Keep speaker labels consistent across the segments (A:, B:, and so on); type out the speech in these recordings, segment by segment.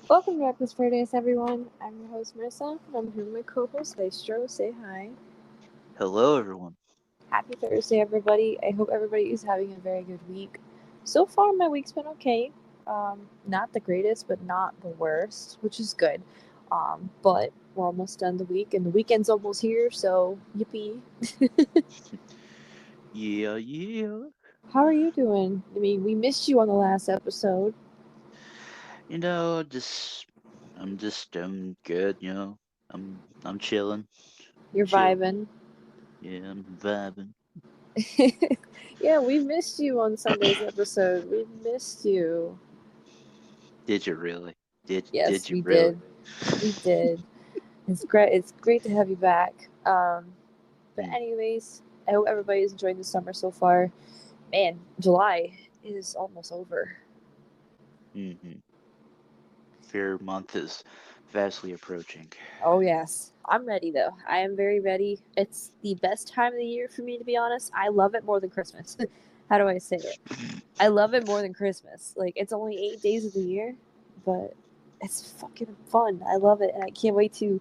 A: Welcome back to Fridays, everyone. I'm your host, Marissa, and I'm here with my co-host, Dystro. Say hi.
B: Hello, everyone.
A: Happy Thursday, everybody. I hope everybody is having a very good week. So far, my week's been okay. Not the greatest, but not the worst, which is good. But we're almost done the week, and the weekend's almost here, so yippee.
B: Yeah, yeah.
A: How are you doing? I mean, we missed you on the last episode.
B: Just I'm good. I'm chilling,
A: You're
B: chilling.
A: vibing.
B: Yeah, I'm vibing.
A: Yeah, we missed you on Sunday's episode. We missed you.
B: Did you really? Did
A: Yes,
B: you
A: we
B: really?
A: did. We did. It's great. It's great to have you back. But
B: Mm,
A: anyways, I hope everybody's enjoying the summer so far. Man, July is almost over.
B: mm-hmm. Fair month is vastly approaching.
A: Oh yes, I'm ready though. I am very ready. It's the best time of the year for me, to be honest. I love it more than Christmas. How do I say it? I love it more than Christmas. Like it's only 8 days of the year, but it's fucking fun. I love it, and I can't wait to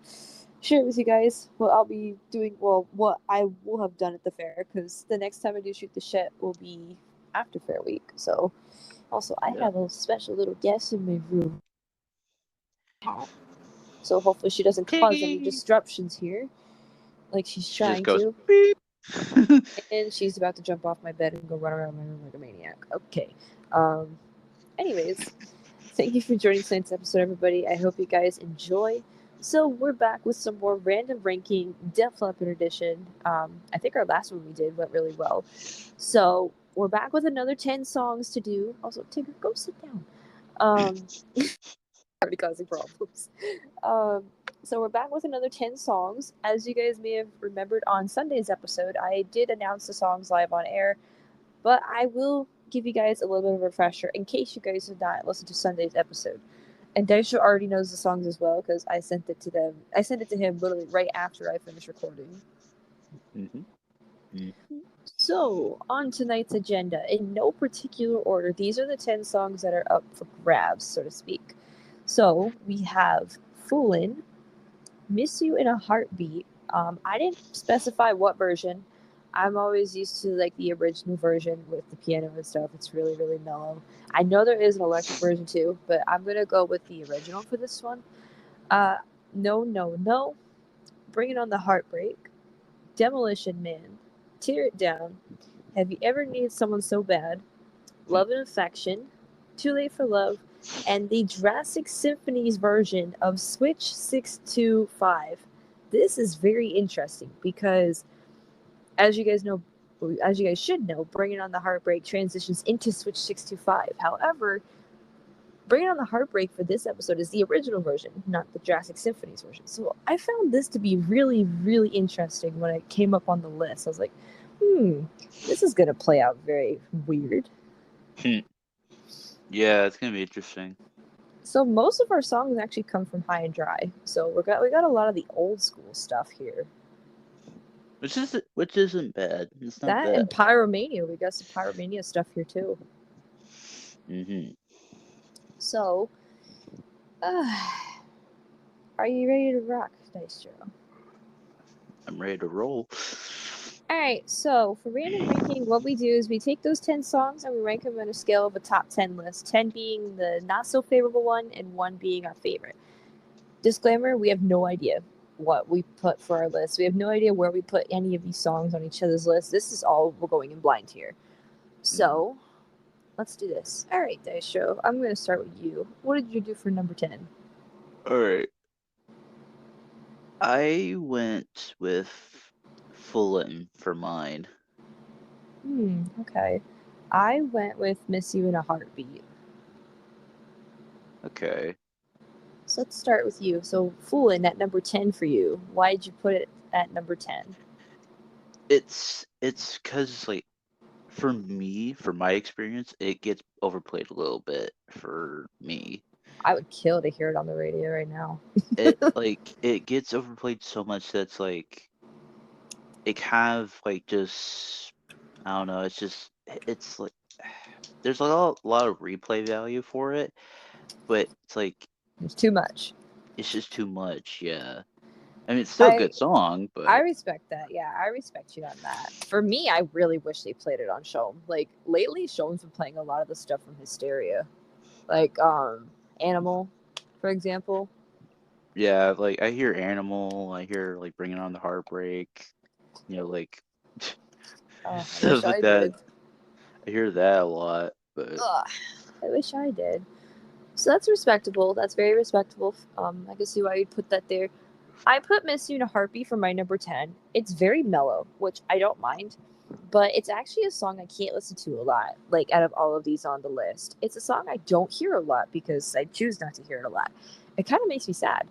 A: share it with you guys what I'll be doing. Well, what I will have done at the fair, because the next time I do shoot the shit will be after Fair Week. So, also I
B: Yeah.
A: have a special little guest in my room, so hopefully she doesn't cause any
B: Piggy.
A: disruptions here, like she's
B: She just
A: trying
B: goes
A: to.
B: beep.
A: And she's about to jump off my bed and go run around my room like a maniac. Okay. Um. Anyways, thank you for joining tonight's episode, everybody. I hope you guys enjoy. So we're back with some more random ranking Def Leppard edition. I think our last one we did went really well. So we're back with another 10 songs to do. Also, Tigger, go sit down. Um, already causing problems. Um, so we're back with another 10 songs. As you guys may have remembered on Sunday's episode, I did announce the songs live on air, but I will give you guys a little bit of a refresher in case you guys did not listen to Sunday's episode. And Daisha already knows the songs as well because I sent it to them. I sent it to him literally right after I finished recording.
B: Mm-hmm. Mm-hmm.
A: So, on tonight's agenda, in no particular order, these are the 10 songs that are up for grabs, so to speak. So, we have Foolin', Miss You in a Heartbeat. I didn't specify what version. I'm always used to like the original version with the piano and stuff. It's really, really mellow. I know there is an electric version too, but I'm gonna go with the original for this one. Uh, no, no, no. Bring It On the Heartbreak. Demolition Man. Tear It Down. Have You Ever Needed Someone So Bad? Love and Affection. Too Late for Love. And the Jurassic Symphony's version of Switch 625. This is very interesting because, as you guys know, as you guys should know, Bringing On the Heartbreak transitions into Switch 625. However, Bringing On the Heartbreak for this episode is the original version, not the Jurassic Symphony's version. So I found this to be really, really interesting when it came up on the list. I was like, this is going to play out very weird.
B: Yeah, it's gonna be interesting.
A: So most of our songs actually come from High and Dry. So we got a lot of the old school stuff here.
B: Which isn't bad. It's not
A: That and
B: bad.
A: Pyromania, we got some Pyromania stuff here too.
B: Mm-hmm.
A: So, uh, are you ready to rock, Dice Joe?
B: I'm ready to roll.
A: All right. So for random ranking, what we do is we take those 10 songs and we rank them on a scale of a top 10 list. 10 being the not so favorable one, and one being our favorite. Disclaimer: we have no idea what we put for our list. We have no idea where we put any of these songs on each other's list. This is all we're going in blind here.
B: Mhm.
A: So let's do this. All right, Dice Show. I'm going to start with you. What did you do for number 10?
B: All right. I went with Fulham for mine.
A: Okay. I went with Miss You in a Heartbeat.
B: Okay.
A: So let's start with you. So Foolin' at number 10 for you. Why did you put it at number 10?
B: It's cuz like for me, for my experience, it gets overplayed a little bit for me.
A: I would kill to hear it on the radio right now.
B: It gets overplayed so much that's like it have like just I don't know, it's like there's a lot of replay value for it, but it's like
A: There's too much.
B: It's just too much. Yeah. I mean, it's still a
A: I
B: good song,
A: I
B: but
A: respect that. Yeah, I respect you on that. For me, I really wish they played it on Show'em. Like lately, Show'em's been playing a lot of the stuff from Hysteria, like Animal, for example.
B: yeah, like I hear Animal, I hear like Bringing On the Heartbreak, like
A: I wish
B: stuff like
A: I
B: that.
A: did.
B: I hear that a lot, but
A: Ugh, I wish I did. So that's respectable. That's very respectable. I can see why you'd put that there. I put Miss You in a Heartbeat for my number 10. It's very mellow, which I don't mind, but it's actually a song I can't listen to a lot, like out of all of these on the list. It's a song I don't hear a lot because I choose not to hear it a lot. It kind of makes me sad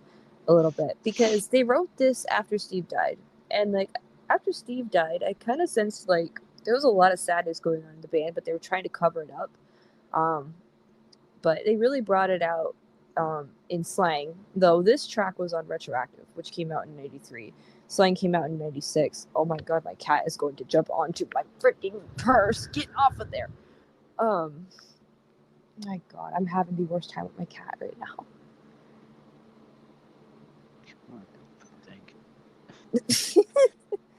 A: a little bit because they wrote this after Steve died. And like after Steve died, I kind of sensed like there was a lot of sadness going on in the band, but they were trying to cover it up. Um, but they really brought it out in Slang. Though this track was on Retroactive, which came out in '93. Slang came out in '96. Oh my god, my cat is going to jump onto my freaking purse. Get off of there. Um, my god, I'm having the worst time with my cat right now.
B: come on, I think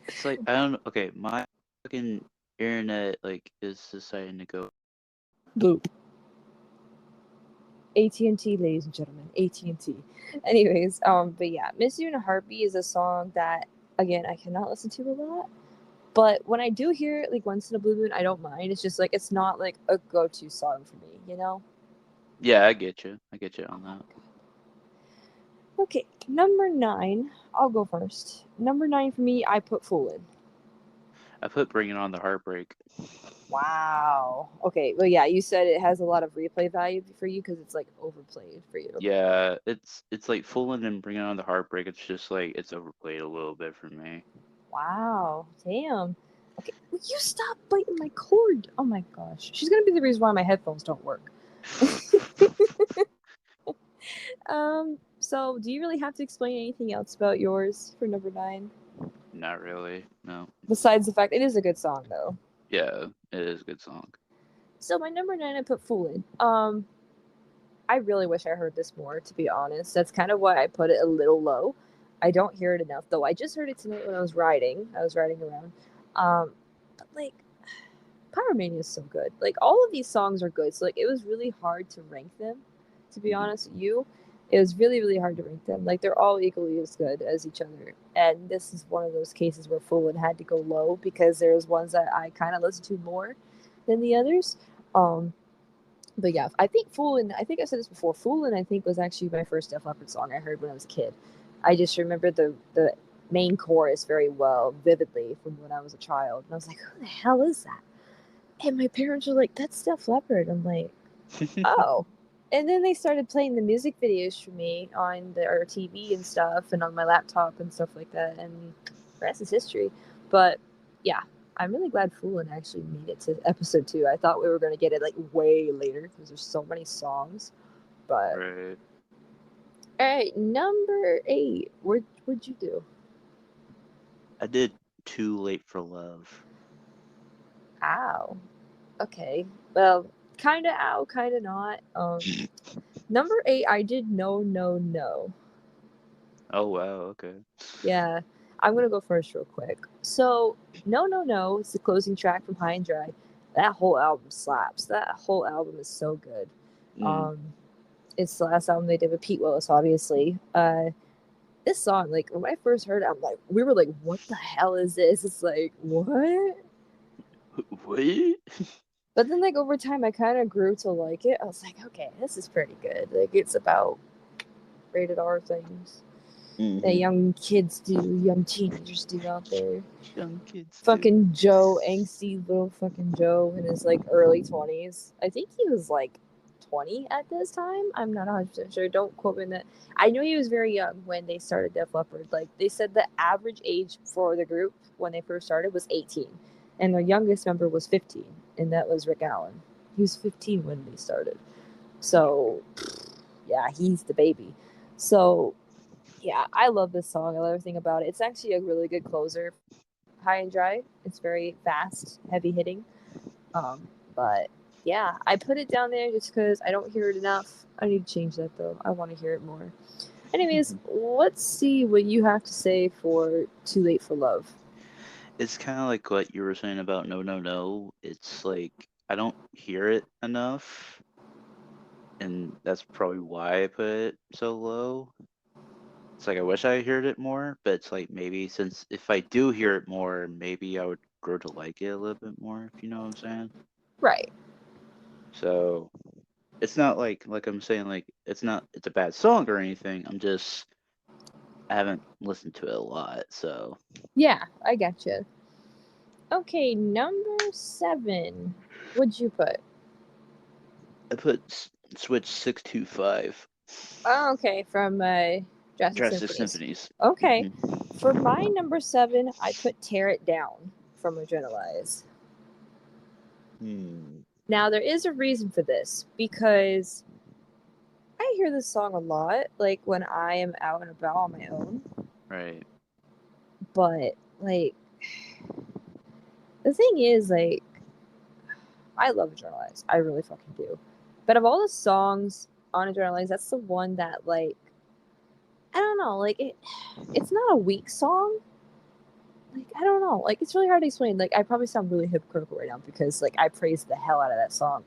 B: it's like I don't. Okay, my fucking internet like is deciding to go.
A: Boo. AT&T, ladies and gentlemen, AT&T. Anyways, but yeah, "Miss You in a Heartbeat" is a song that again I cannot listen to a lot. But when I do hear it, like once in a blue moon, I don't mind. It's just like it's not like a go-to song for me, you know?
B: Yeah, I get you. I get you on that.
A: Okay, number 9. I'll go first. Number 9 for me, I put "Foolin'."
B: I put Bringing On the Heartbreak.
A: Wow. Okay, well, yeah, you said it has a lot of replay value for you because it's like overplayed for you.
B: Yeah, it's like Fooling and Bringing On the Heartbreak. It's just like it's overplayed a little bit for me.
A: Wow. Damn. Okay, will you stop biting my cord? Oh my gosh. She's gonna be the reason why my headphones don't work. So do you really have to explain anything else about yours for number 9?
B: Not really. No.
A: Besides the fact it is a good song though.
B: Yeah, it is a good song.
A: So my number 9, I put "Foolin'." I really wish I heard this more, to be honest. That's kind of why I put it a little low. I don't hear it enough, though. I just heard it tonight when I was riding. I was riding around. But like, Pyromania is so good. Like, all of these songs are good. So like, it was really hard to rank them. To be
B: Hmm.
A: honest with you, it was really really hard to rank them. Like, they're all equally as good as each other. And this is one of those cases where Foolin' had to go low because there's ones that I kind of listen to more than the others. Um, but yeah, I think "Foolin'," I think I said this before, "Foolin'," I think was actually my first Def Leppard song I heard when I was a kid. I just remember the main chorus very well, vividly from when I was a child. And I was like, who the hell is that? And my parents were like, that's Def Leppard. I'm like, oh. And then they started playing the music videos for me on our TV and stuff and on my laptop and stuff like that. And the rest is history. But yeah, I'm really glad "Foolin'" actually made it to episode 2. I thought we were going to get it like way later because there's so many songs. But
B: Right.
A: all right, number 8. What'd you do?
B: I did Too Late for Love.
A: Ow. Okay. Well, kind of ow, kind of not. Number 8, I did "No, No, No."
B: Oh wow, okay.
A: Yeah, I'm gonna go first real quick. So, "No, No, No" is the closing track from High and Dry. That whole album slaps. That whole album is so good.
B: Mm.
A: Um, it's the last album they did with Pete Willis, obviously. This song, like when I first heard it, I'm like, we were like, "What the hell is this?" It's like, what?
B: What?
A: But then, like over time, I kind of grew to like it. I was like, okay, this is pretty good. Like it's about rated R things that
B: Hmm.
A: young kids do, young teenagers do out there.
B: Young kids do.
A: Fucking Joe, angsty little fucking Joe in his like early 20s. I think he was like 20 at this time. I'm not 100% sure. Don't quote me on that. I knew he was very young when they started Def Leppard. Like they said the average age for the group when they first started was 18. And their youngest member was 15, and that was Rick Allen. He was 15 when they started. So, yeah, he's the baby. So, yeah, I love this song. I love everything about it. It's actually a really good closer. High and Dry. It's very fast, heavy hitting. Um, but Yeah, I put it down there just because I don't hear it enough. I need to change that though. I want to hear it more. Anyways, let's see what you have to say for Too Late for Love.
B: It's kind of like what you were saying about No No No. It's like I don't hear it enough, and that's probably why I put it so low. It's like I wish I heard it more, but it's like maybe since if I do hear it more, maybe I would grow to like it a little bit more, if you know what I'm saying.
A: Right.
B: So it's not like I'm saying like it's a bad song or anything. I haven't listened to it a lot, so
A: Yeah, I gotcha. Okay, number 7. What'd you put?
B: I put Switch 625
A: Oh, okay, from Drastic
B: Drastic
A: Symphonies.
B: Symphonies.
A: Okay,
B: Hmm.
A: for my number 7, I put Tear It Down from Adrenalize.
B: Hmm.
A: Now, there is a reason for this because I hear this song a lot, like when I am out and about on my own,
B: Right.
A: but like the thing is, like, I love Adrenalize. I really fucking do. But of all the songs on Adrenalize, that's the one that, like, I don't know, like, it's not a weak song. Like, I don't know. Like, it's really hard to explain. Like, I probably sound really hypocritical right now because, like, I praised the hell out of that song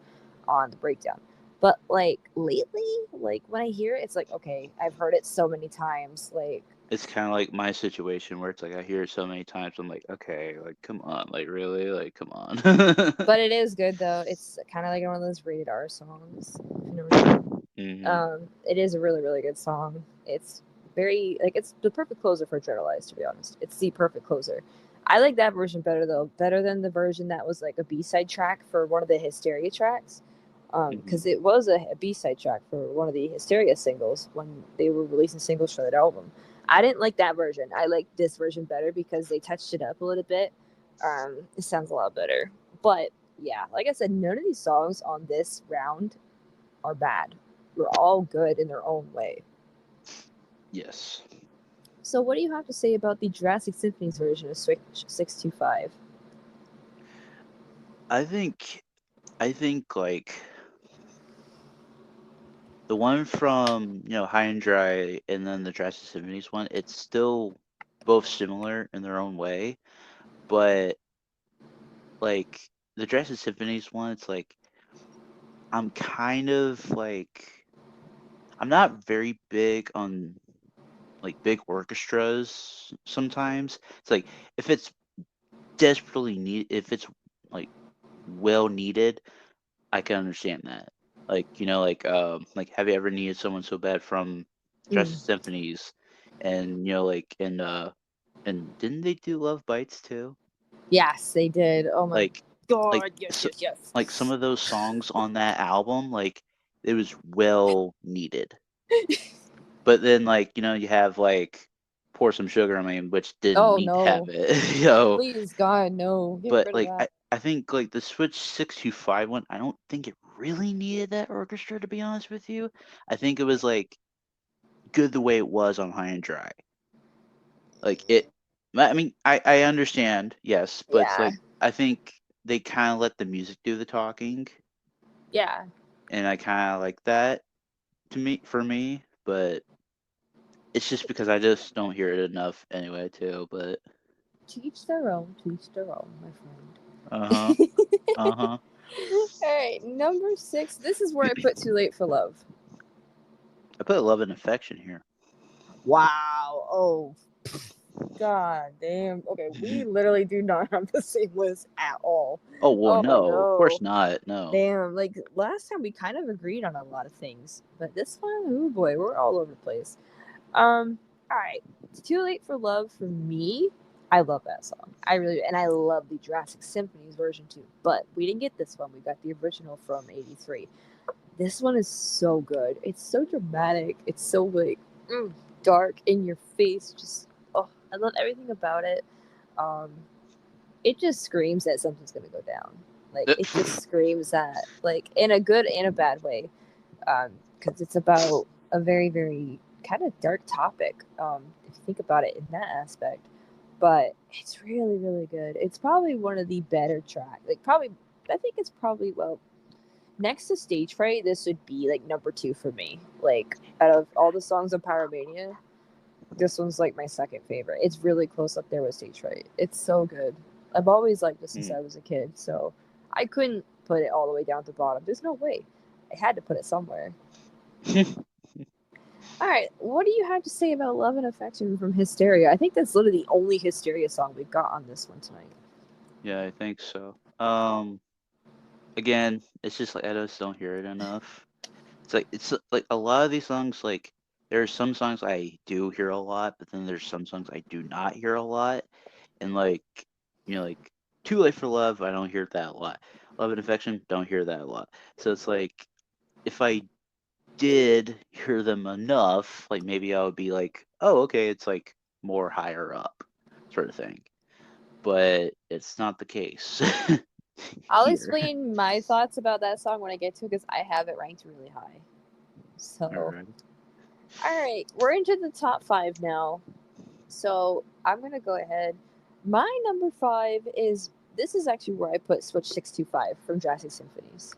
A: on the breakdown. But, like, lately, like, when I hear it, it's like, okay, I've heard it so many times. Like,
B: It's kind of like my situation where it's like I hear it so many times. I'm like, okay, like come on, like really, like come on.
A: but it is good, though. It's kind of like one of those rated R songs, if you know what I mean.
B: Hmm.
A: It is a really, really good song. It's very, like, it's the perfect closer for Journalize, to be honest. It's the perfect closer. I like that version better, though. Better than the version that was, like, a B-side track for one of the Hysteria tracks.
B: Hmm.
A: Because it was a B-side track for one of the Hysteria singles when they were releasing singles for that album. I didn't like that version. I like this version better because they touched it up a little bit. It sounds a lot better. But yeah, like I said, none of these songs on this round are bad. They're all good in their own way.
B: Yes.
A: So, what do you have to say about the Jurassic Symphony's version of Switch 625?
B: I think I think like the one from High and Dry and then the Drastic Symphonies one, it's still both similar in their own way, but like the Drastic Symphonies one, it's like I'm kind of like I'm not very big on like big orchestras sometimes. It's like if it's desperately need if it's like well needed, I can understand that. Like have you ever needed someone so bad from
A: Mm.
B: Drastic Symphonies and and didn't they do Love Bites too?
A: Yes, they did. Oh my
B: Like like
A: god, yes,
B: so,
A: yes, yes.
B: like some of those songs on that album, like it was well needed. But then you have like Pour Some Sugar on Me, which didn't
A: Oh
B: need to have
A: no.
B: it.
A: Please, God, no. Get
B: But
A: rid of
B: like
A: that.
B: I think like the Switch 625 one, I don't think it really needed that orchestra to be honest with you. I think it was like good the way it was on High and Dry. Like I mean I understand, yes, but it's
A: Yeah.
B: like I think they kind of let the music do the talking,
A: Yeah.
B: and I kind of like that for me, but it's just because I just don't hear it enough anyway too, but
A: Teach their own, teach their own, my
B: uh-huh.
A: friend.
B: Uh-huh.
A: Alright, number 6. This is where I put Too Late for Love.
B: I put Love and Affection here.
A: Wow. Oh, god damn. Okay, we literally do not have the same list at all.
B: Oh, well,
A: Oh
B: no, of course
A: no.
B: not. No.
A: Damn, like last time we kind of agreed on a lot of things, but this one, oh boy, we're all over the place. All right, it's Too Late for Love for me. I love that song. I really and I love the Jurassic Symphony's version too. But we didn't get this one. We got the original from '83. This one is so good. It's so dramatic. It's so like dark in your face. Just oh, I love everything about it. Um, it just screams that something's gonna go down. Like it just screams that like in a good and a bad way. Because it's about a very very kind of dark topic. If you think about it in that aspect, but it's really really good. It's probably one of the better tracks. Like probably, I think it's probably well. next to Stage Fright, this would be like number 2 for me. Like out of all the songs of Pyromania, this one's like my second favorite. It's really close up there with Stage Fright. It's so good. I've always liked this since I was a kid, so I couldn't put it all the way down to the bottom. There's no way. I had to put it somewhere. All right, what do you have to say about Love and Affection from Hysteria? I think that's literally the only Hysteria song we got on this one tonight.
B: Yeah, I think so. Again, it's just like I just don't hear it enough. It's like a lot of these songs. Like there are some songs I do hear a lot, but then there's some songs I do not hear a lot. And like like Too Late for Love, I don't hear that a lot. Love and Affection, don't hear that a lot. So it's like if I did hear them enough, like maybe I would be like, oh, okay, it's like more higher up, sort of thing. But it's not the case.
A: I'll
B: Here.
A: explain my thoughts about that song when I get to it because I have it ranked really high. So, all right, we're into the top 5 now. So I'm gonna go ahead. My number 5 is this is actually where I put Switch 625 from Jurassic Symphonies.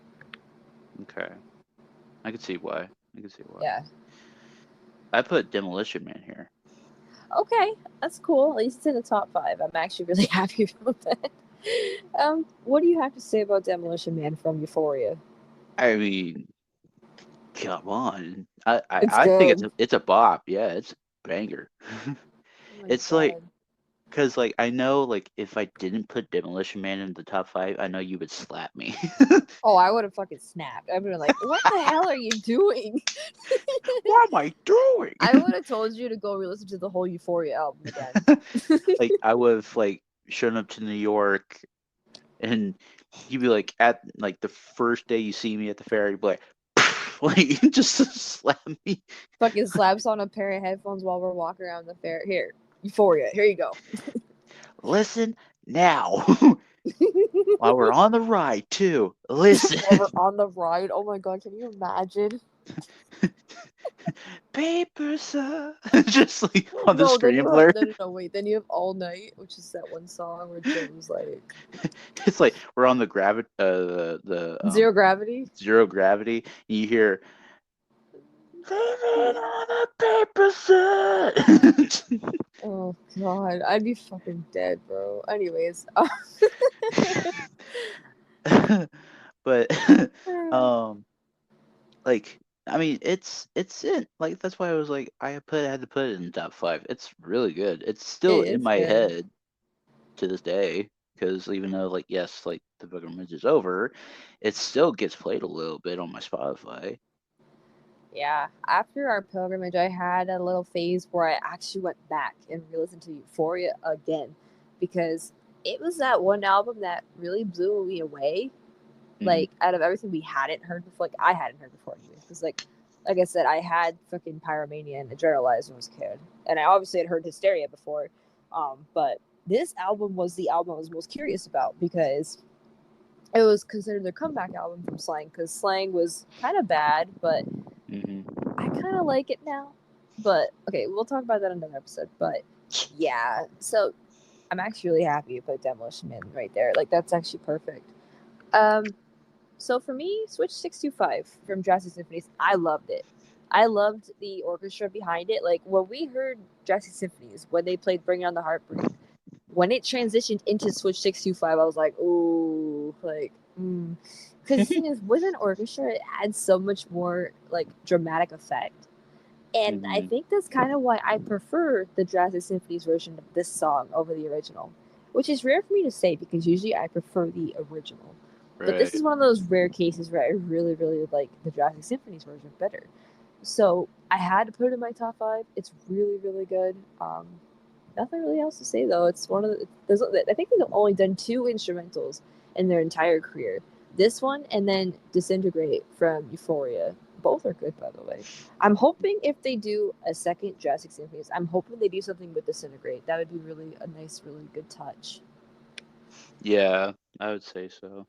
B: Okay, I can see why.
A: Yeah.
B: I put Demolition Man here.
A: Okay, that's cool. At least it's in the top 5. I'm actually really happy about that. What do you have to say about Demolition Man from Euphoria?
B: I mean, come on. I
A: It's
B: I think
A: good.
B: it's a bop. Yeah, it's a banger.
A: Oh my
B: It's like
A: god.
B: because like I know like if I didn't put Demolition Man in the top 5, I know you would slap me.
A: Oh, I would have fucking snapped. I'd been like, "What the hell are you doing?"
B: What am I doing?
A: I would have told you to go re-listen to the whole Euphoria album again.
B: Like I would have like shown up to New York, and you'd be like at like the first day you see me at the fair, you'd be like just slap me.
A: Fucking slaps on a pair of headphones while we're walking around the fair. Here, Euphoria. Here you go.
B: Listen now. While we're on the ride too. Listen.
A: While we're on the ride. Oh my god, can you imagine?
B: Paper, sir. Just like on the
A: No, then you
B: screen
A: have
B: blur.
A: no, wait. Then you have All Night, which is that one song where Jim's like
B: It's like we're on the
A: Zero Gravity.
B: zero gravity. You hear living on a paper set.
A: Oh god, I'd be fucking dead, bro. Anyways,
B: But like I mean it's in like that's why I was like I had to put it in the top 5. It's really good. It's still
A: it
B: in
A: is
B: my
A: good.
B: head to this day because even though like yes like the pilgrimage is over, it still gets played a little bit on my Spotify.
A: Yeah, after our pilgrimage, I had a little phase where I actually went back and re-listened to Euphoria again because it was that one album that really blew me away.
B: Mm-hmm.
A: Like out of everything we hadn't heard before, like I hadn't heard before, because like I said, I had fucking Pyromania and Adrenalize when I was a kid, and I obviously had heard Hysteria before, but this album was the album I was most curious about because it was considered their comeback album from Slang because Slang was kind of bad, but I kind of like it now. But okay, we'll talk about that in another episode. But yeah, so I'm actually really happy you put Demolition Man right there. Like that's actually perfect. So for me, Switch 625 from Jurassic Symphonies, I loved it. I loved the orchestra behind it. Like when we heard Jurassic Symphonies, when they played Bring On the Heartbreak, when it transitioned into Switch 625, I was like, ooh, like, because the thing is, with an orchestra, it adds so much more like dramatic effect. And I think that's kind of why I prefer the Jurassic Symphony's version of this song over the original, which is rare for me to say because usually I prefer the original. But this
B: Right.
A: is one of those rare cases where I really, really like the Jurassic Symphony's version better. So I had to put it in my top 5. It's really, really good. Nothing really else to say though. It's one of the, I think they've only done 2 instrumentals in their entire career. This one and then Disintegrate from Euphoria. Both are good, by the way. I'm hoping if they do a second Jurassic Symphonies, I'm hoping they do something with Disintegrate. That would be really a nice, really good touch.
B: Yeah, I would say so.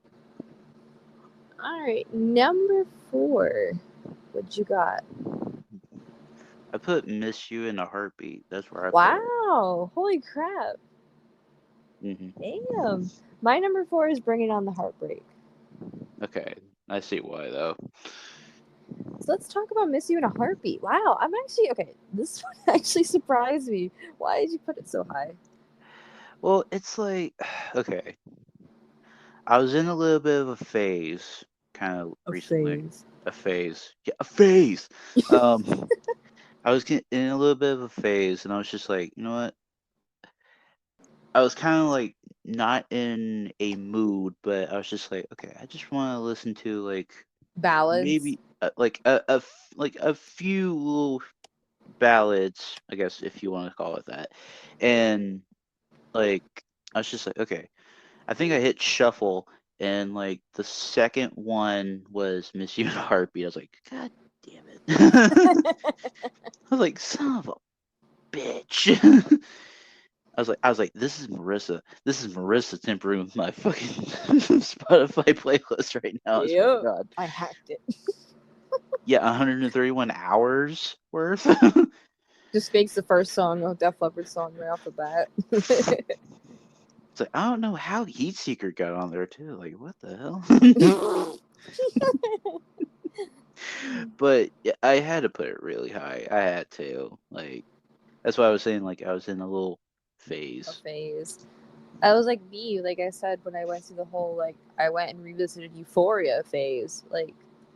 A: All right, number 4. What you got?
B: I put Miss You in a Heartbeat. That's where I put it.
A: Wow! Holy crap!
B: Mm-hmm.
A: Damn. My number 4 is Bringing On the Heartbreak.
B: Okay. I see why though.
A: So let's talk about Miss You in a Heartbeat. Wow, I'm actually okay. This one actually surprised me. Why did you put it so high?
B: Well, it's like okay. I was in a little bit of a phase kind of
A: A
B: recently.
A: phase.
B: A phase. Yeah, a phase. Um I was in a little bit of a phase and I was just like, you know what? I was kind of like not in a mood, but I was just like, okay, I just want to listen to like
A: Ballads.
B: maybe like like a few little ballads, I guess if you want to call it that. And like I was just like, okay, I think I hit shuffle, and like the second one was Miss You in a Heartbeat. I was like, God damn it! I was like, son of a bitch. I was like, this is Marissa. This is Marissa timpering with my fucking Spotify playlist right now. I swear to
A: Yep.
B: God.
A: I hacked it.
B: Yeah, 131 hours worth.
A: Just makes the first song a Def Leppard song right off the bat.
B: It's like I don't know how Heatseeker got on there too. Like what the hell? But yeah, I had to put it really high. I had to. Like that's why I was saying like I was in a little
A: A
B: phase.
A: phase. I was like me, like I said, when I went through the whole like I went and revisited Euphoria phase. Like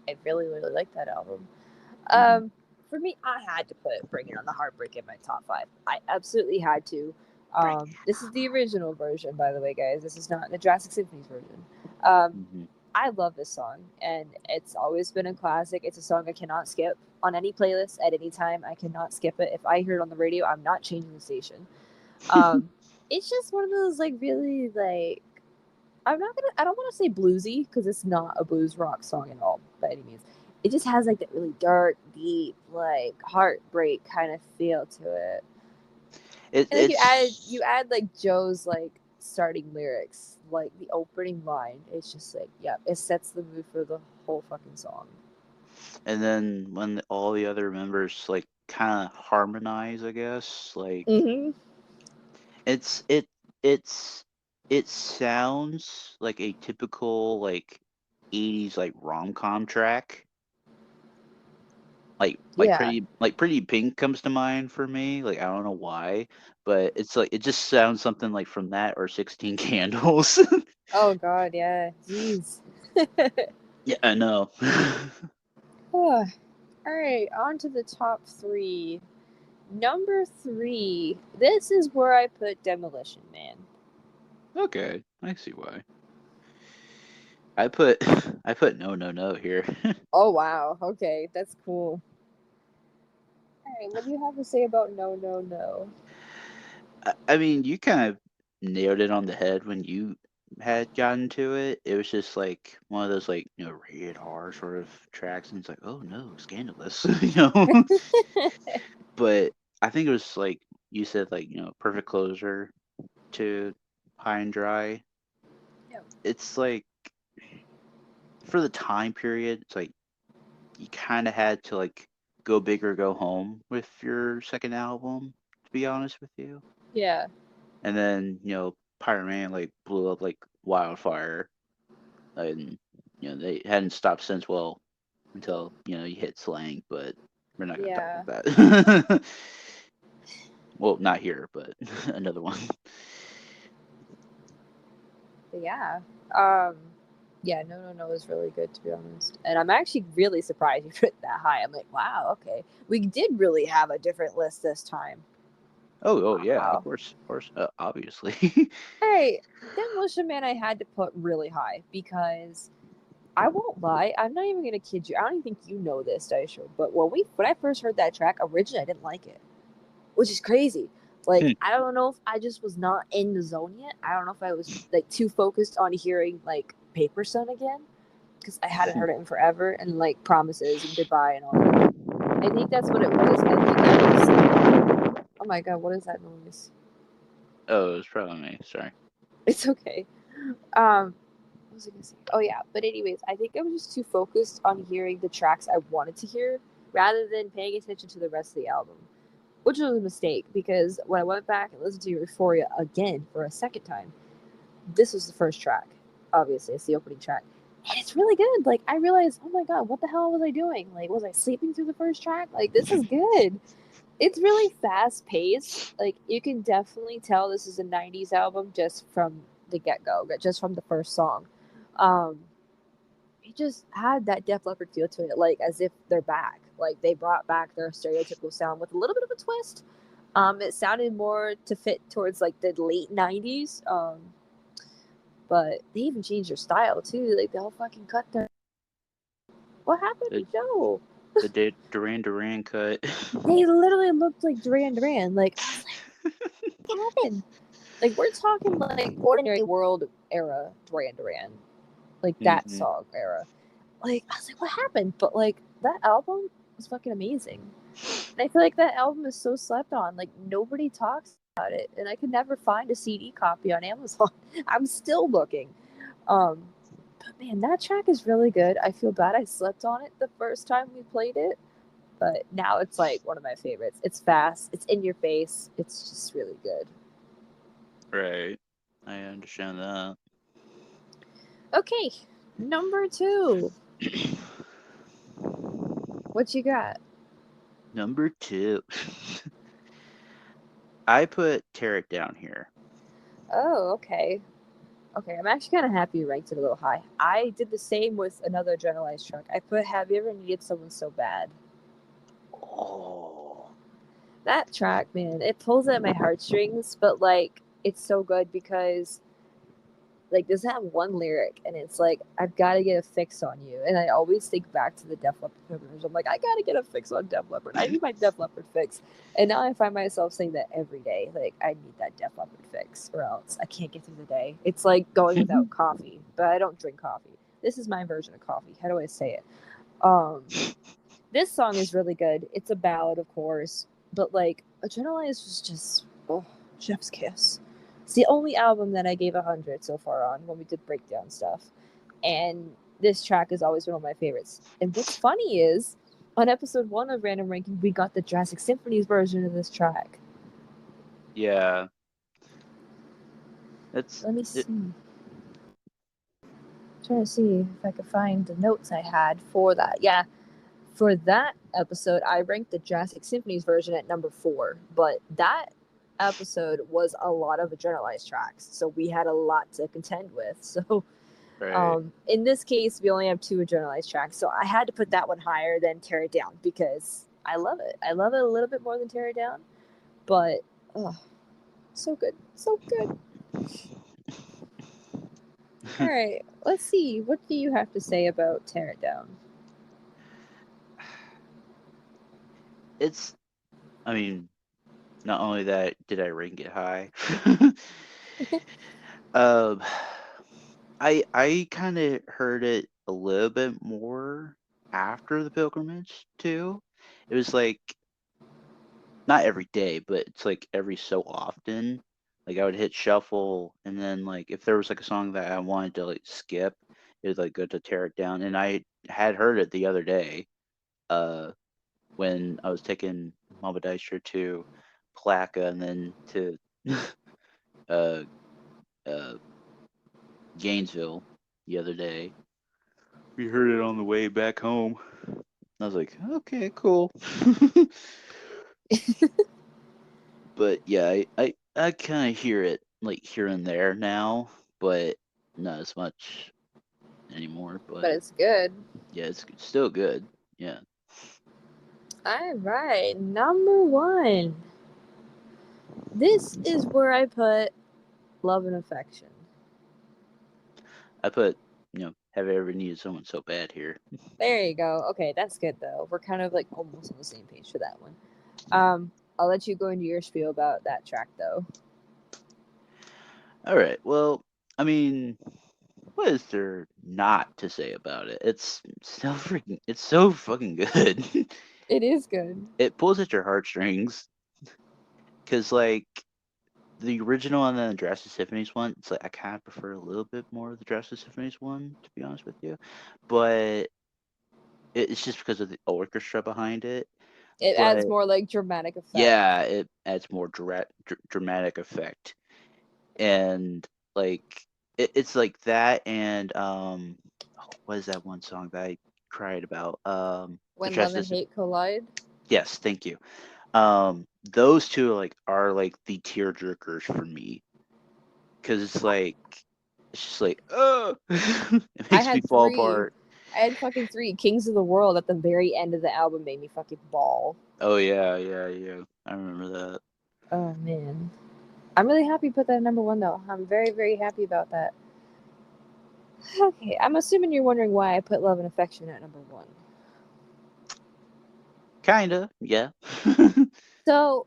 A: I really, really like that album.
B: Hmm.
A: For me, I had to put Bring It On the Heartbreak in my top five. I absolutely had to.
B: Break
A: This is the original version, by the way, guys. This is not the Jurassic Symphony's version. Um,
B: it. Hmm.
A: I love this song, and it's always been a classic. It's a song I cannot skip on any playlist at any time. I cannot skip it. If I hear it on the radio, I'm not changing the station. Um, it's just one of those like really like I don't want to say bluesy because it's not a blues rock song at all by any means. It just has like that really dark, deep, like heartbreak kind of feel to it. And like you
B: It's
A: add like Joe's like starting lyrics, like the opening line. It's just like, yeah, it sets the mood for the whole fucking song.
B: and then when all the other members like kind of harmonize, I guess like
A: Mm-hmm.
B: it's it it's it sounds like a typical like 80s like rom-com track.
A: Yeah.
B: Like Pretty Pink comes to mind for me. Like I don't know why, but it's like it just sounds something like from that or 16 Candles.
A: Oh God, yeah. Jeez.
B: Yeah, I know.
A: All right, on to the top three. Number three. This is where I put Demolition Man.
B: Okay, I see why. I put I put no here.
A: Oh wow. Okay, that's cool. All right, what do you have to say about No No No?
B: I mean, you kind of nailed it on the head when you had gotten to it. It was just like one of those like rated R sort of tracks, and it's like, oh no, scandalous, But I think it was like you said, like perfect closer to High and Dry.
A: Yeah.
B: It's like for the time period, it's like you kind of had to like go big or go home with your second album, to be honest with you.
A: Yeah.
B: And then Pirate Man like blew up like wildfire, and they hadn't stopped since. Well, until you hit Slang, but we're not gonna talk
A: Yeah.
B: about that. Well, not here, but another one.
A: But yeah. Um yeah, No No No is really good to be honest. And I'm actually really surprised you put it that high. I'm like, wow, okay. We did really have a different list this time.
B: Oh, yeah,
A: Wow.
B: of course, obviously.
A: All right. Demolition Man I had to put really high because I won't lie. I'm not even gonna kid you. I don't even think you know this, Daisho. But when I first heard that track, originally I didn't like it, which is crazy. Like
B: Hmm.
A: I don't know if I just was not in the zone yet. I don't know if I was like too focused on hearing like Paper Sun again because I hadn't heard it in forever and like Promises and Goodbye and all that. I think that's what it was. I think I was. Oh my god, what is that noise?
B: Oh, it was probably me. Sorry.
A: It's okay. What was I gonna say? Oh yeah, but anyways, I think I was just too focused on hearing the tracks I wanted to hear rather than paying attention to the rest of the album, which was a mistake because when I went back and listened to Euphoria again for a second time, this was the first track. Obviously, it's the opening track. And it's really good. Like, I realized, oh my god, what the hell was I doing? Like, was I sleeping through the first track? Like, this is good. It's really fast paced. Like, you can definitely tell this is a 90s album just from the get go, just from the first song. Um, it just had that Def Leppard feel to it, like as if they're back. Like, they brought back their stereotypical sound with a little bit of a twist. It sounded more to fit towards like the late 90s. But they even changed their style too. Like, they all fucking cut their. What happened to
B: The
A: Joe?
B: Duran Duran cut.
A: They literally looked like Duran Duran. Like, I was like, what happened? Like, we're talking like Ordinary World era Duran Duran, like that
B: Hmm.
A: song era. Like, I was like, what happened? But like, that album was fucking amazing. And I feel like that album is so slept on. Like, nobody talks about it, and I could never find a CD copy on Amazon. I'm still looking. Um, but man, that track is really good. I feel bad I slept on it the first time we played it, but now it's like one of my favorites. It's fast, it's in your face, it's just really good.
B: Right. I understand that.
A: Okay, number two. What you got?
B: Number two. I put Tear It Down here.
A: Oh, okay. Okay, I'm actually kind of happy you ranked it a little high. I did the same with another generalized track. I put Have You Ever Needed Someone So Bad?
B: Oh.
A: That track, man, it pulls at my heartstrings, but like, it's so good because like, does have one lyric and it's like, I've got to get a fix on you, and I always think back to the Def Leppard covers. I'm like, I gotta get a fix on Def Leppard. I need my Def Leppard fix. And now I find myself saying that every day. Like, I need that Def Leppard fix or else I can't get through the day. It's like going without coffee, but I don't drink coffee. This is my version of coffee. How do I say it? um this song is really good. It's a ballad, of course, but like, a generalized was just, oh, chef's kiss. It's the only album that I gave 100 so far on when we did breakdown stuff, and this track has always been one of my favorites. And what's funny is, on episode 1 of Random Ranking, we got the Jurassic Symphony's version of this track.
B: Yeah. That's
A: Let me
B: it.
A: see. Trying to see if I could find the notes I had for that. Yeah, for that episode, I ranked the Jurassic Symphony's version at number 4, but that episode was a lot of adrenalized tracks, so we had a lot to contend with. So,
B: Right.
A: in this case, we only have 2 adrenalized tracks, so I had to put that one higher than Tear It Down because I love it. I love it a little bit more than Tear It Down, but oh, so good, so good. All right, let's see. What do you have to say about Tear It Down?
B: It's, I mean, not only that did I rank it high. um I kind of heard it a little bit more after the pilgrimage too. It was like not every day, but it's like every so often. Like I would hit shuffle, and then like if there was like a song that I wanted to like skip, it would like go to Tear It Down. And I had heard it the other day, uh, when I was taking Mama Dystro to Placa and then to uh uh Gainesville the other day. We heard it on the way back home. I was like, okay, cool. But yeah, I kind of hear it like here and there now, but not as much anymore.
A: But
B: But
A: it's good.
B: yeah, it's still good. Yeah,
A: All right, number 1. This is where I put Love and Affection.
B: I put, have I ever needed someone so bad here?
A: There you go. Okay, that's good though. We're kind of like almost on the same page for that one. I'll let you go into your spiel about that track though.
B: All right. Well, I mean, what is there not to say about it? It's so freaking. It's so fucking good.
A: It is good.
B: It pulls at your heartstrings, cause like the original and then the Drastic Symphonies one, it's like I kind of prefer a little bit more of the Drastic Symphonies one, to be honest with you. But it's just because of the orchestra behind it.
A: It adds
B: But
A: more like dramatic effect.
B: yeah, it adds more dramatic effect. And like it's like that and what is that one song that I cried about? The
A: When love and
B: Justice.
A: hate collide.
B: Yes, thank you. Those two are like the tear jerkers for me, because it's just like, it
A: I
B: makes me
A: had
B: fall
A: three.
B: apart.
A: I had fucking three. Kings of the World at the very end of the album made me fucking bawl.
B: Oh yeah, yeah, yeah. I remember that.
A: Oh man. I'm really happy you put that at number one though. I'm very, very happy about that. Okay, I'm assuming you're wondering why I put Love and Affection at number one.
B: Kinda, yeah.
A: So,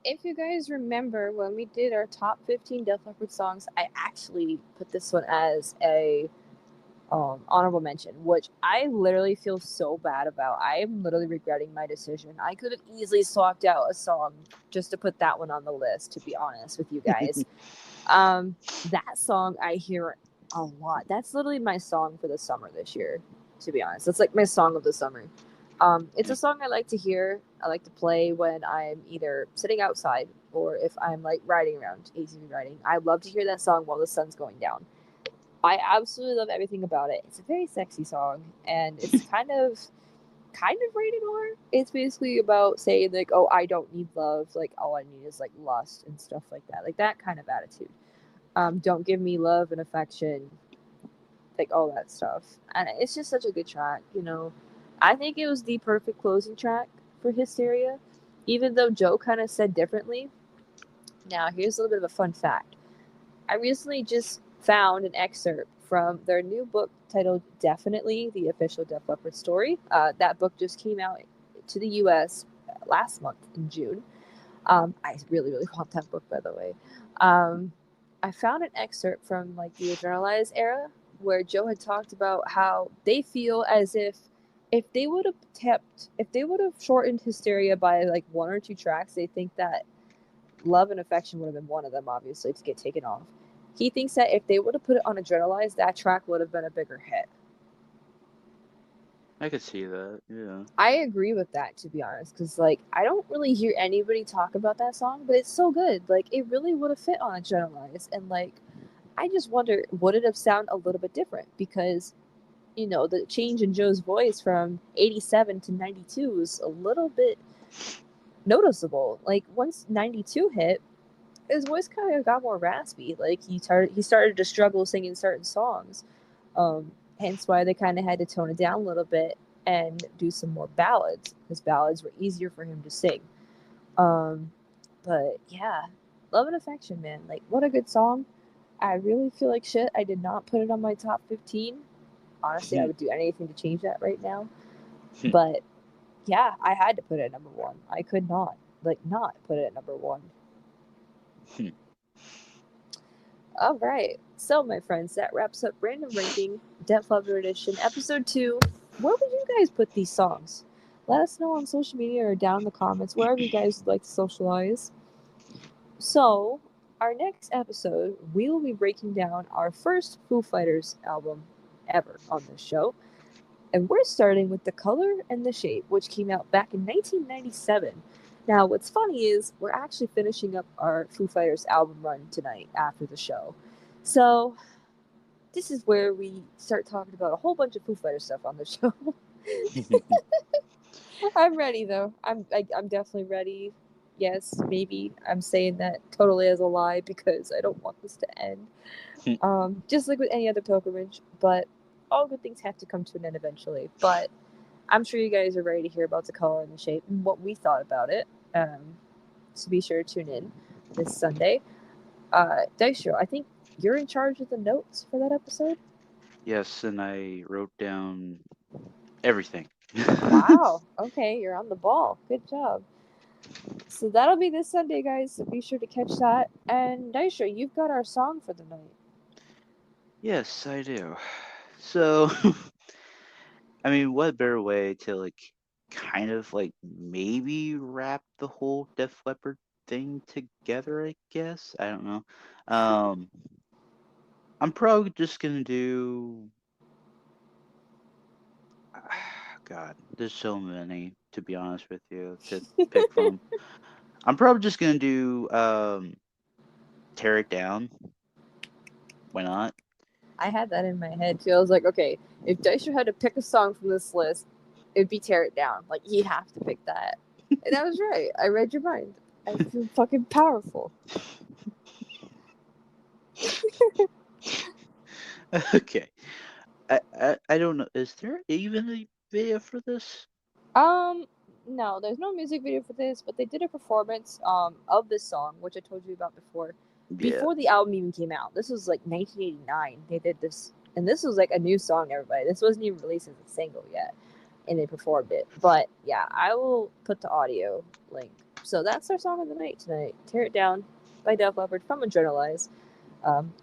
A: if you guys remember when we did our top 15 Def Leppard songs, I actually put this one as a honorable mention, which I literally feel so bad about. I am literally regretting my decision. I could have easily swapped out a song just to put that one on the list, to be honest with you guys. That song I hear a lot. That's literally my song for the summer this year, to be honest. It's like my song of the summer. It's a song I like to hear. I like to play when I'm either sitting outside or if I'm like riding around, ATV riding. I love to hear that song while the sun's going down. I absolutely love everything about it. It's a very sexy song, and it's kind of rated R. It's basically about saying like, "Oh, I don't need love. Like, all I need is like lust and stuff like that kind of attitude. Don't give me love and affection, like all that stuff." And it's just such a good track. I think it was the perfect closing track for Hysteria, even though Joe kind of said differently. Now, here's a little bit of a fun fact. I recently just found an excerpt from their new book titled Definitely the Official Def Leppard Story. That book just came out to the US last month in June. I really, really want that book, by the way. Um, I found an excerpt from like the Adrenalize era where Joe had talked about how they feel as if they would have shortened Hysteria by like one or two tracks, they think that Love and Affection would have been one of them, obviously, to get taken off. He thinks that if they would have put it on Adrenalize, that track would have been a bigger hit.
B: I could see that. Yeah.
A: I agree with that, to be honest, because like I don't really hear anybody talk about that song, but it's so good. Like it really would have fit on Adrenalize, and like I just wonder, would it have sounded a little bit different? Because the change in Joe's voice from 87 to 92 was a little bit noticeable. Like once 92 hit, his voice kind of got more raspy. Like he started to struggle singing certain songs. Hence why they kind of had to tone it down a little bit and do some more ballads because ballads were easier for him to sing. Um, but yeah, Love and Affection, man. Like what a good song. I really feel like shit. I did not put it on my top 15. Honestly, I would do anything to change that right now. But yeah, I had to put it at number one. I could not not put it at number one. All right. So, my friends, that wraps up Random Ranking, Def Leppard Edition, Episode 2. Where would you guys put these songs? Let us know on social media or down in the comments, wherever you guys would like to socialize. So, our next episode, we will be breaking down our first Foo Fighters album ever on this show. And we're starting with The Color and the Shape, which came out back in 1997. Now, what's funny is we're actually finishing up our Foo Fighters album run tonight after the show. So, this is where we start talking about a whole bunch of Foo Fighters stuff on the show. I'm ready though. I'm definitely ready. Yes, maybe I'm saying that totally as a lie because I don't want this to end. Just like with any other pilgrimage, but all good things have to come to an end eventually. But I'm sure you guys are ready to hear about the color and the shape and what we thought about it. So be sure to tune in this Sunday. Dystro, I think you're in charge of the notes for that episode.
B: Yes, and I wrote down everything.
A: Wow. Okay, you're on the ball. Good job. So that'll be this Sunday, guys. So be sure to catch that. And Dystro, you've got our song for the night.
B: Yes, I do. So, I mean, what better way to kind of maybe wrap the whole Def Leppard thing together? I guess I don't know. Um, I'm probably just gonna do. God, there's so many to be honest with you to pick from. I'm probably just gonna do Tear It Down. Why not?
A: I had that in my head too. I was like, okay, if Dystro had to pick a song from this list, it'd be Tear It Down. Like, he'd have to pick that. And I was right. I read your mind. I feel fucking powerful.
B: Okay. I don't know. Is there even a video for this?
A: No, there's no music video for this, but they did a performance of this song, which I told you about before.
B: Yeah.
A: Before the album even came out. This was like 1989. They did this, and this was like a new song to everybody. This wasn't even released as a single yet, and they performed it. But yeah, I will put the audio link. So that's our song of the night tonight. Tear It Down by Def Leppard from Adrenalize.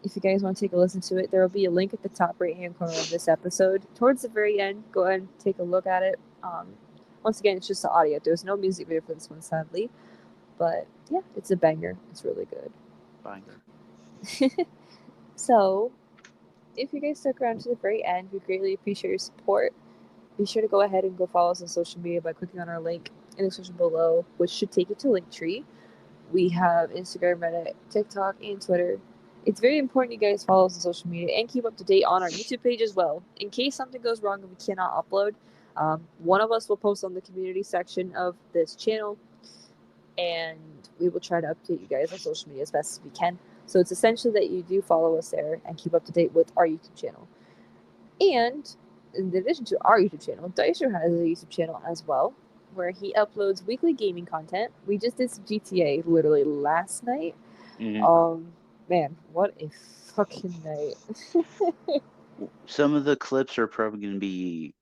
A: If you guys want to take a listen to it, there will be a link at the top right hand corner of this episode. Towards the very end, go ahead and take a look at it. Once again, it's just the audio. There's no music video for this one, sadly. But yeah, it's a banger. It's really good.
B: Banger.
A: So, if you guys stuck around to the very end, we greatly appreciate your support. Be sure to go ahead and go follow us on social media by clicking on our link in the description below, which should take you to Linktree. We have Instagram, Reddit, TikTok, and Twitter. It's very important you guys follow us on social media and keep up to date on our YouTube page as well. In case something goes wrong and we cannot upload, one of us will post on the community section of this channel, and we will try to update you guys on social media as best as we can. So it's essential that you do follow us there and keep up to date with our YouTube channel. And in addition to our YouTube channel, Dystro has a YouTube channel as well, where he uploads weekly gaming content. We just did some GTA literally last night. Man, what a fucking night.
B: Some of the clips are probably going to be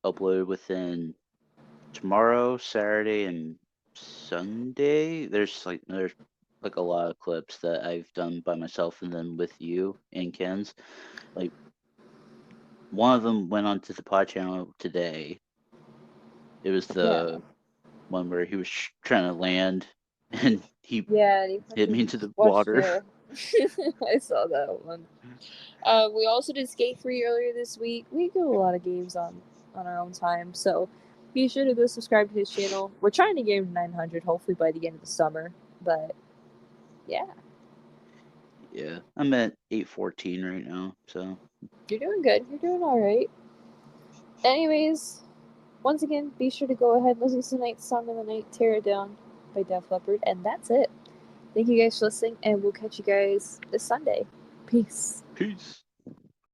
B: uploaded within tomorrow, Saturday, and Sunday. There's like a lot of clips that I've done by myself and then with you and Ken's. Like one of them went onto the pod channel today. It was the one where he was trying to land and he hit me into the water.
A: I saw that one. We also did Skate 3 earlier this week. We do a lot of games on our own time, so be sure to go subscribe to his channel. We're trying to get him to 900, hopefully by the end of the summer, but yeah.
B: Yeah, I'm at 814 right now, so.
A: You're doing good. You're doing all right. Anyways, once again, be sure to go ahead and listen to tonight's song of the night, Tear It Down by Def Leppard, and that's it. Thank you guys for listening, and we'll catch you guys this Sunday. Peace.
B: Peace.